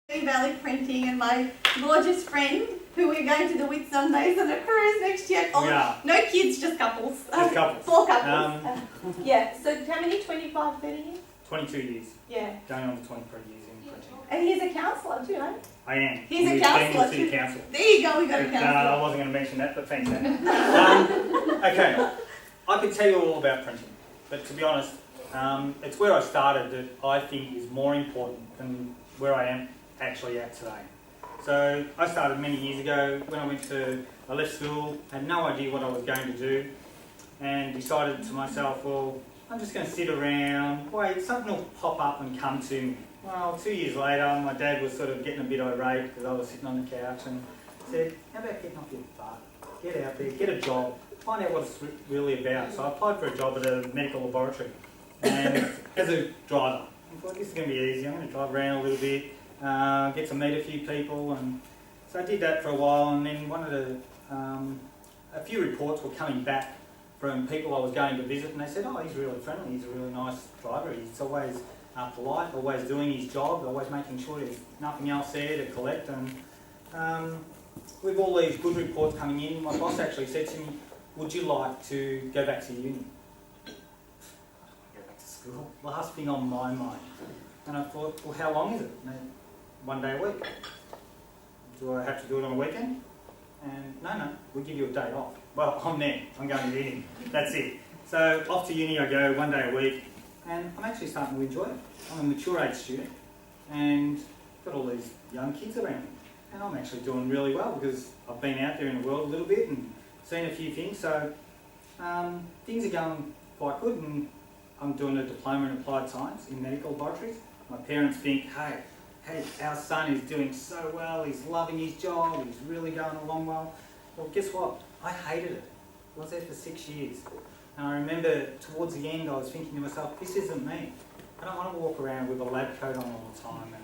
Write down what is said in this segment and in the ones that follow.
Valley Printing and my gorgeous friend who we're going to the Whit Sundays on a cruise next year. Oh, Yeah. No kids, just couples. Just couples. 4 couples. Yeah, so how many? 25, 30 years? 22 years. Yeah. Going on to 23 years in printing. And he's a counsellor too, right? I am. He's a With counsellor City too. Council. There you go, we got a I counsellor. wasn't going to mention that, but thanks, Anna. Okay, I could tell you all about printing, but to be honest, it's where I started that I think is more important than where I am actually at today. So I started many years ago when I left school, had no idea what I was going to do, and decided to myself, well, I'm just going to sit around, wait, something will pop up and come to me. Well, 2 years later, my dad was sort of getting a bit irate because I was sitting on the couch and said, how about getting off your butt, get out there, get a job, find out what it's really about. So I applied for a job at a medical laboratory and as a driver. I thought this is going to be easy, I'm going to drive around a little bit, get to meet a few people, and so I did that for a while, and then a few reports were coming back from people I was going to visit, and they said, oh, he's really friendly, he's a really nice driver, he's always polite, always doing his job, always making sure there's nothing else there to collect. And with all these good reports coming in, my boss actually said to me, would you like to go back to uni? Go back to school, last thing on my mind. And I thought, well, how long is it? And they, 1 day a week. Do I have to do it on a weekend? And no, we'll give you a day off. Well, I'm there, I'm going to uni, that's it. So off to uni I go 1 day a week, and I'm actually starting to enjoy it. I'm a mature age student, and got all these young kids around me. And I'm actually doing really well because I've been out there in the world a little bit and seen a few things, so things are going quite good, and I'm doing a diploma in applied science in medical laboratories. My parents think, hey, our son is doing so well, he's loving his job, he's really going along well. Well, guess what? I hated it. I was there for 6 years. And I remember towards the end I was thinking to myself, this isn't me. I don't want to walk around with a lab coat on all the time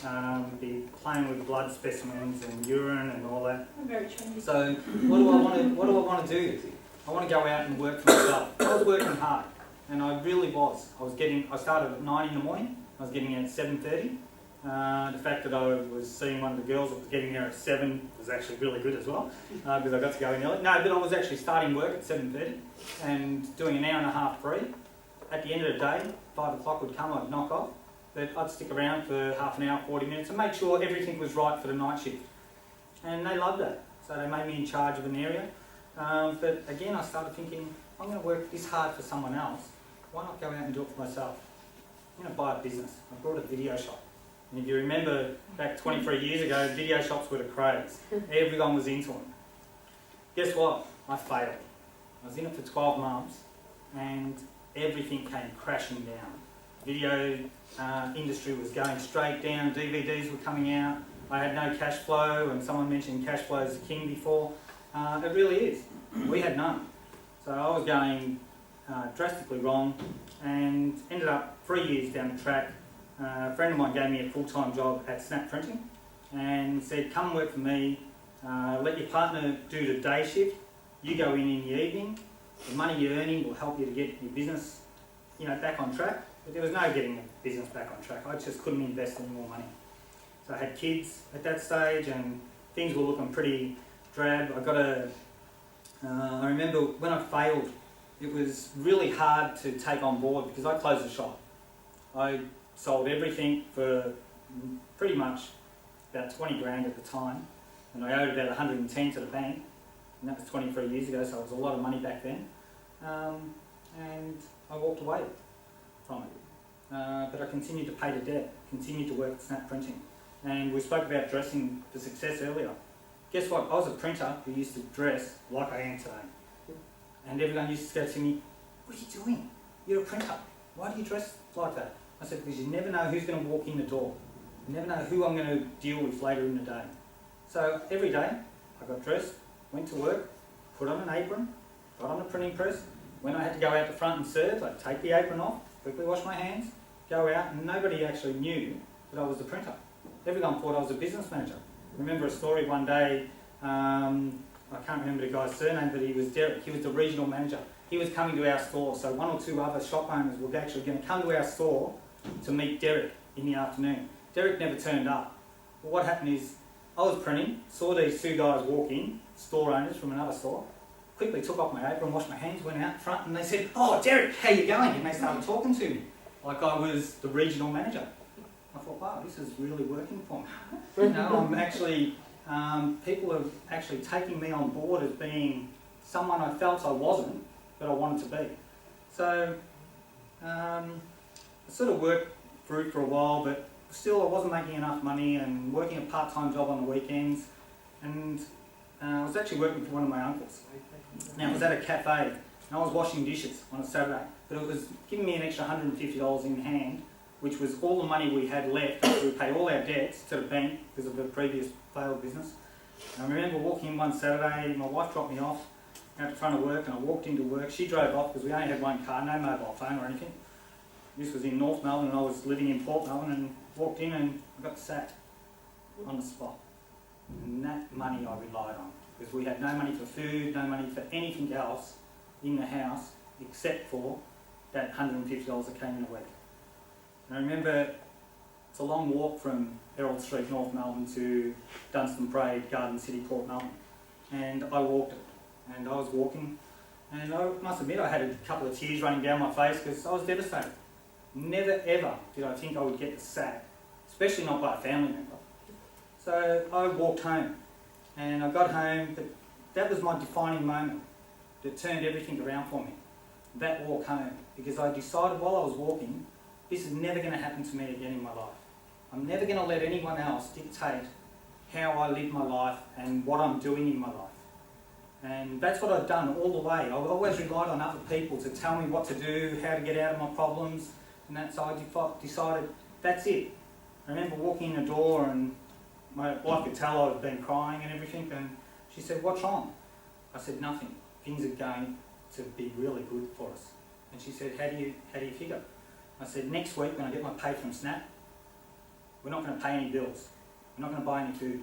and be playing with blood specimens and urine and all that. I'm very trendy. So what do I want to do? I want to go out and work for myself. I was working hard, and I really was. I started at 9 in the morning, I was getting out at 7:30. The fact that I was seeing one of the girls that was getting there at 7 was actually really good as well, because I got to go in early. No, but I was actually starting work at 7:30 and doing an hour and a half free. At the end of the day, 5 o'clock would come, I'd knock off, but I'd stick around for half an hour, 40 minutes and make sure everything was right for the night shift. And they loved that, so they made me in charge of an area. But again, I started thinking, I'm going to work this hard for someone else, why not go out and do it for myself? I'm going to buy a business. I brought a video shop. And if you remember, back 23 years ago, video shops were the craze. Everyone was into them. Guess what? I failed. I was in it for 12 months and everything came crashing down. Video industry was going straight down, DVDs were coming out, I had no cash flow, and someone mentioned cash flow is the king before. It really is. We had none. So I was going drastically wrong and ended up 3 years down the track. A friend of mine gave me a full-time job at Snap Printing and said, come work for me, let your partner do the day shift, you go in the evening, the money you're earning will help you to get your business back on track. But there was no getting the business back on track, I just couldn't invest any more money. So I had kids at that stage and things were looking pretty drab. I remember when I failed, it was really hard to take on board because I closed the shop. I sold everything for pretty much about 20 grand at the time, and I owed about 110 to the bank, and that was 23 years ago, so it was a lot of money back then. And I walked away from it. But I continued to pay the debt, continued to work at Snap Printing. And we spoke about dressing for success earlier. Guess what? I was a printer who used to dress like I am today. And everyone used to say to me, what are you doing? You're a printer. Why do you dress like that? I said, because you never know who's going to walk in the door. You never know who I'm going to deal with later in the day. So every day, I got dressed, went to work, put on an apron, got on the printing press. When I had to go out the front and serve, I'd take the apron off, quickly wash my hands, go out, and nobody actually knew that I was the printer. Everyone thought I was a business manager. I remember a story one day, I can't remember the guy's surname, but he was Derek. He was the regional manager. He was coming to our store, so 1 or 2 other shop owners were actually going to come to our store to meet Derek in the afternoon. Derek never turned up, Well, what happened is, I was printing, saw these two guys walk in, store owners from another store, quickly took off my apron, washed my hands, went out front, and they said, "Oh, Derek, how you going?" And they started talking to me like I was the regional manager. I thought, wow, this is really working for me. I'm actually, people are actually taking me on board as being someone I felt I wasn't, but I wanted to be. So, I sort of worked through it for a while, but still I wasn't making enough money and working a part-time job on the weekends. And I was actually working for one of my uncles. Now, it was at a cafe, and I was washing dishes on a Saturday, but it was giving me an extra $150 in hand, which was all the money we had left after we paid all our debts to the bank because of the previous failed business. And I remember walking in one Saturday, my wife dropped me off out the front of work, and I walked into work. She drove off because we only had one car, no mobile phone or anything. This was in North Melbourne, and I was living in Port Melbourne, and walked in and I got sacked on the spot. And that money I relied on, because we had no money for food, no money for anything else in the house except for that $150 that came in a week. And I remember it's a long walk from Herald Street, North Melbourne to Dunstan Parade, Garden City, Port Melbourne. And I walked it, and I was walking, and I must admit I had a couple of tears running down my face because I was devastated. Never ever did I think I would get the sack, especially not by a family member. So I walked home, and I got home, but that was my defining moment that turned everything around for me. That walk home, because I decided while I was walking, this is never going to happen to me again in my life. I'm never going to let anyone else dictate how I live my life and what I'm doing in my life. And that's what I've done all the way. I've always relied on other people to tell me what to do, how to get out of my problems, and that's so I decided that's it. I remember walking in the door, and my wife could tell I'd been crying and everything, and she said, "What's wrong?" I said, "Nothing. Things are going to be really good for us." And she said, how do you figure?" I said, "Next week when I get my pay from Snap, we're not going to pay any bills. We're not going to buy any food.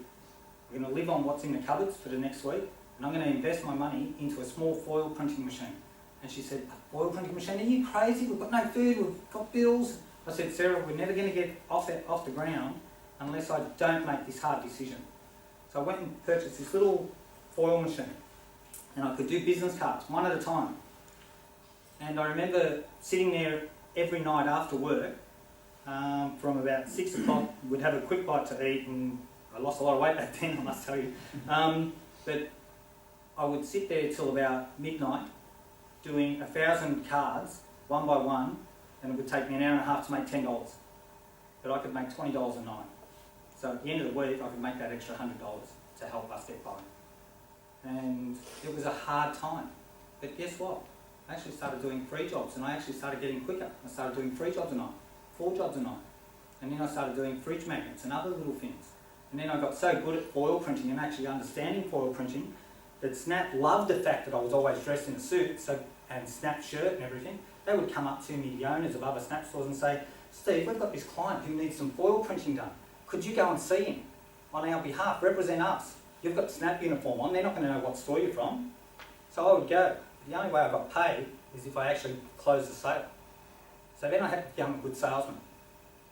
We're going to live on what's in the cupboards for the next week, and I'm going to invest my money into a small foil printing machine." And she said, "A foil printing machine? Are you crazy? We've got no food, we've got bills." I said, "Sarah, we're never going to get off the ground unless I don't make this hard decision." So I went and purchased this little foil machine, and I could do business cards, one at a time. And I remember sitting there every night after work, from about 6 o'clock, we'd have a quick bite to eat, and I lost a lot of weight back then, I must tell you. But I would sit there till about midnight, doing 1,000 cards, one by one, and it would take me an hour and a half to make $10. But I could make $20 a night. So at the end of the week, I could make that extra $100 to help us get by. And it was a hard time. But guess what? I actually started doing 3 jobs, and I actually started getting quicker. I started doing 3 jobs a night, 4 jobs a night. And then I started doing fridge magnets and other little things. And then I got so good at foil printing and actually understanding foil printing that Snap loved the fact that I was always dressed in a suit, and Snap shirt and everything. They would come up to me, the owners of other Snap stores, and say, "Steve, we've got this client who needs some foil printing done. Could you go and see him on our behalf? Represent us. You've got Snap uniform on. They're not going to know what store you're from." So I would go. The only way I got paid is if I actually closed the sale. So then I had to become a good salesman.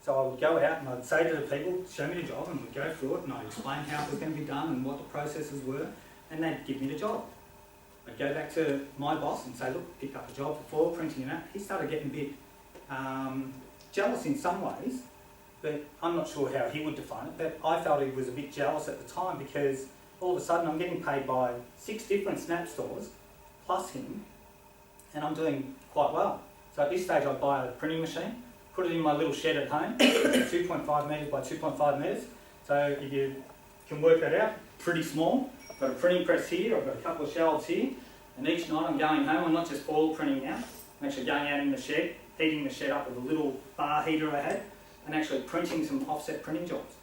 So I would go out and I'd say to the people, "Show me the job," and we'd go through it, and I'd explain how it was going to be done and what the processes were, and they'd give me the job. I'd go back to my boss and say, "Look, pick up a job for foil printing," and that. He started getting a bit jealous in some ways, but I'm not sure how he would define it, but I felt he was a bit jealous at the time because all of a sudden I'm getting paid by 6 different Snap stores, plus him, and I'm doing quite well. So at this stage I'd buy a printing machine, put it in my little shed at home, 2.5 metres by 2.5 metres. So if you can work that out, pretty small. I've got a printing press here, I've got a couple of shelves here, and each night I'm going home, I'm not just foil printing now, I'm actually going out in the shed, heating the shed up with a little bar heater I had, and actually printing some offset printing jobs.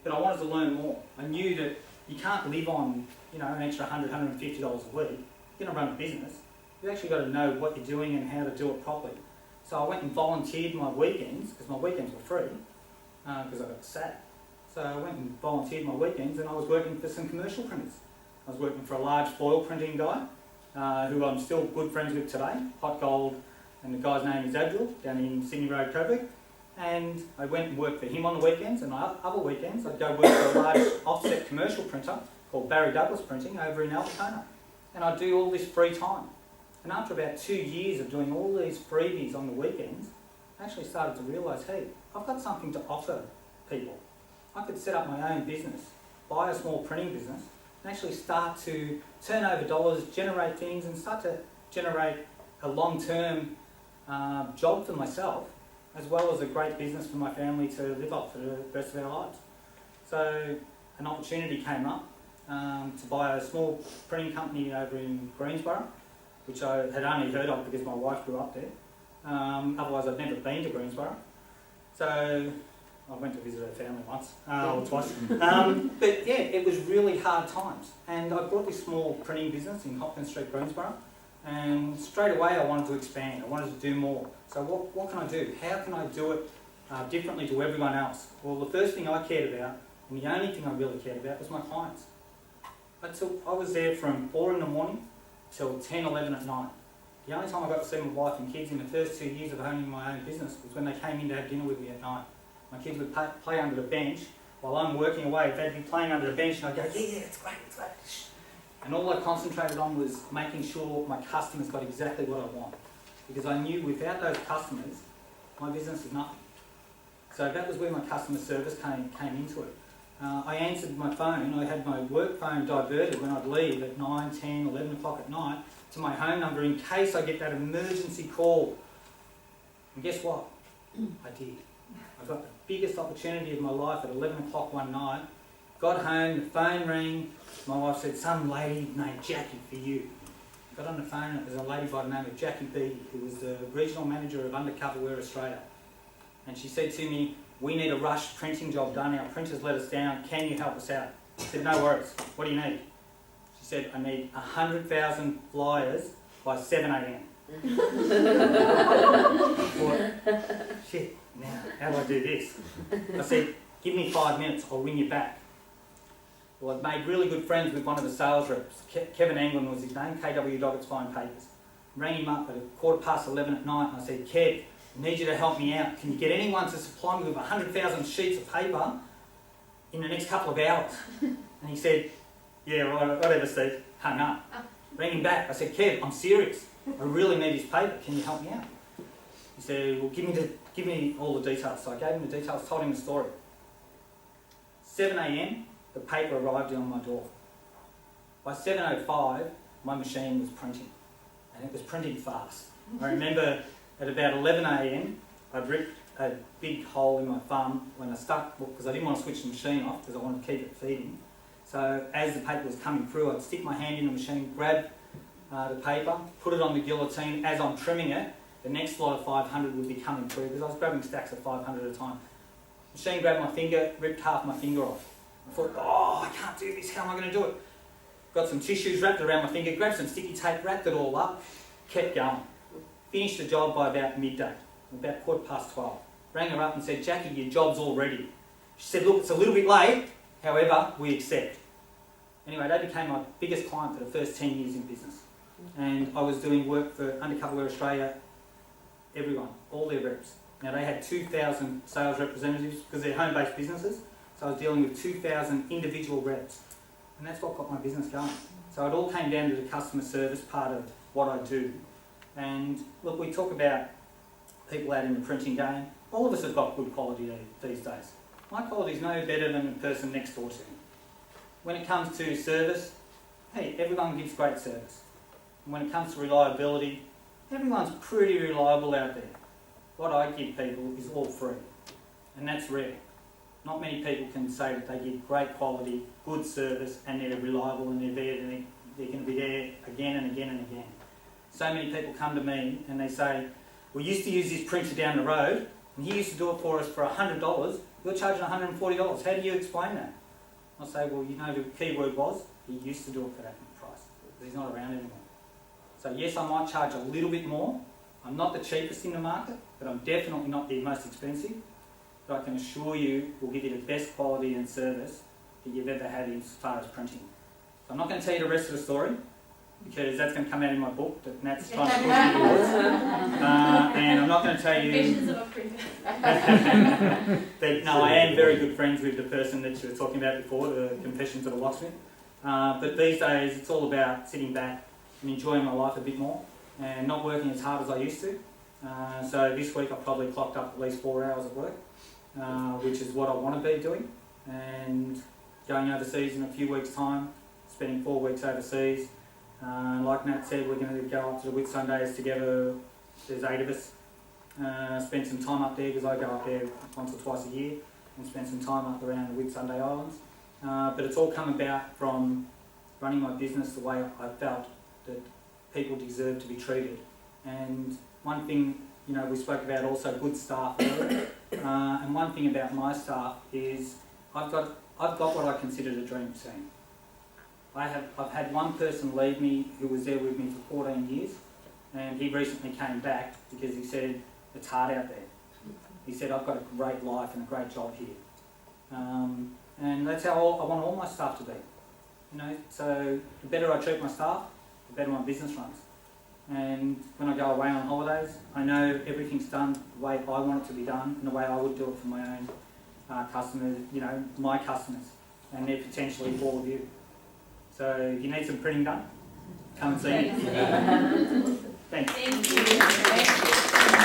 But I wanted to learn more. I knew that you can't live on, an extra $100, $150 a week. You're going to run a business. You've actually got to know what you're doing and how to do it properly. So I went and volunteered my weekends, because my weekends were free, because I got sacked. So I went and volunteered my weekends, and I was working for some commercial printers. I was working for a large foil printing guy, who I'm still good friends with today, Hot Gold, and the guy's name is Adriel, down in Sydney Road, Coburg. And I went and worked for him on the weekends, and on other weekends I'd go work for a large offset commercial printer called Barry Douglas Printing over in Altona. And I'd do all this free time. And after about 2 years of doing all these freebies on the weekends, I actually started to realise, hey, I've got something to offer people. I could set up my own business, buy a small printing business, and actually start to turn over dollars, generate things, and start to generate a long-term job for myself, as well as a great business for my family to live off for the rest of our lives. So an opportunity came up to buy a small printing company over in Greensborough, which I had only heard of because my wife grew up there. Otherwise I'd never been to Greensborough. So I went to visit her family once, or twice. But yeah, it was really hard times. And I brought this small printing business in Hopkins Street, Greensborough. And straight away I wanted to expand, I wanted to do more. So what can I do? How can I do it differently to everyone else? Well, the first thing I cared about, and the only thing I really cared about, was my clients. I was there from 4 in the morning till 10, 11 at night. The only time I got to see my wife and kids in the first 2 years of owning my own business was when they came in to have dinner with me at night. My kids would play under the bench while I'm working away. They'd be playing under the bench and I'd go, yeah, it's great, it's great. And all I concentrated on was making sure my customers got exactly what I want. Because I knew without those customers, my business is nothing. So that was where my customer service came into it. I answered my phone. I had my work phone diverted when I'd leave at 9, 10, 11 o'clock at night to my home number in case I get that emergency call. And guess what? I did. I got the biggest opportunity of my life at 11 o'clock one night. Got home, the phone rang. My wife said, some lady named Jackie for you. Got on the phone and it was a lady by the name of Jackie Beattie, who was the regional manager of Undercover Wear Australia. And she said to me, we need a rush printing job done, our printers let us down, can you help us out? I said, no worries, what do you need? She said, I need 100,000 flyers by 7 a.m. I thought, shit, now, how do I do this? I said, give me 5 minutes, I'll ring you back. Well, I'd made really good friends with one of the sales reps. Kevin Anglin was his name, KW Doggett's Fine Papers. Rang him up at 11:15 at night and I said, Kev, I need you to help me out. Can you get anyone to supply me with 100,000 sheets of paper in the next couple of hours? And he said, yeah, right, whatever, Steve. Hung up. Rang him back. I said, Kev, I'm serious. I really need his paper. Can you help me out? He said, well, give me all the details. So I gave him the details, told him the story. 7 a.m, the paper arrived on my door. By 7:05, my machine was printing. And it was printing fast. I remember at about 11 a.m, I'd ripped a big hole in my thumb when I stuck, because I didn't want to switch the machine off because I wanted to keep it feeding. So as the paper was coming through, I'd stick my hand in the machine, grab the paper, put it on the guillotine. As I'm trimming it, the next lot of 500 would be coming through because I was grabbing stacks of 500 at a time. The machine grabbed my finger, ripped half my finger off. I thought, oh, I can't do this, how am I going to do it? Got some tissues wrapped around my finger, grabbed some sticky tape, wrapped it all up, kept going. Finished the job by about midday, about 12:15. Rang her up and said, Jackie, your job's all ready. She said, look, it's a little bit late, however, we accept. Anyway, they became my biggest client for the first 10 years in business. And I was doing work for Undercover Wear Australia, everyone, all their reps. Now they had 2,000 sales representatives because they're home-based businesses, so I was dealing with 2,000 individual reps. And that's what got my business going. So it all came down to the customer service part of what I do. And look, we talk about people out in the printing game. All of us have got good quality these days. My quality is no better than the person next door to me. When it comes to service, hey, everyone gives great service. And when it comes to reliability, everyone's pretty reliable out there. What I give people is all free. And that's rare. Not many people can say that they give great quality, good service, and they're reliable and they're there and they're going to be there again and again and again. So many people come to me and they say, we used to use this printer down the road and he used to do it for us for $100, you're charging $140. How do you explain that? I say, well, you know the key word was, he used to do it for that price. He's not around anymore. So yes, I might charge a little bit more. I'm not the cheapest in the market, but I'm definitely not the most expensive. But I can assure you, we'll give you the best quality and service that you've ever had as far as printing. So I'm not going to tell you the rest of the story, because that's going to come out in my book that Nat's trying to push me towards. And I'm not going to tell you Confessions of a Briffa. that, no, I am very good friends with the person that you were talking about before, the Confessions of a Locksmith. But these days it's all about sitting back and enjoying my life a bit more and not working as hard as I used to. So this week I've probably clocked up at least 4 hours of work, which is what I want to be doing. And going overseas in a few weeks' time, spending 4 weeks overseas. Like Nat said, we're going to go up to the Whitsundays together. There's 8 of us. Spend some time up there because I go up there once or twice a year and spend some time up around the Whitsunday Islands. But it's all come about from running my business the way I felt that people deserve to be treated. And one thing, you know, we spoke about also good staff earlier. And one thing about my staff is I've got what I consider a dream team. I've had one person leave me who was there with me for 14 years, and he recently came back because he said it's hard out there. He said I've got a great life and a great job here, and that's how I want all my staff to be. You know, so the better I treat my staff, the better my business runs. And when I go away on holidays, I know everything's done the way I want it to be done and the way I would do it for my own customers, you know, my customers, and they're potentially all of you. So if you need some printing done, come and see me. Thanks. Thank you.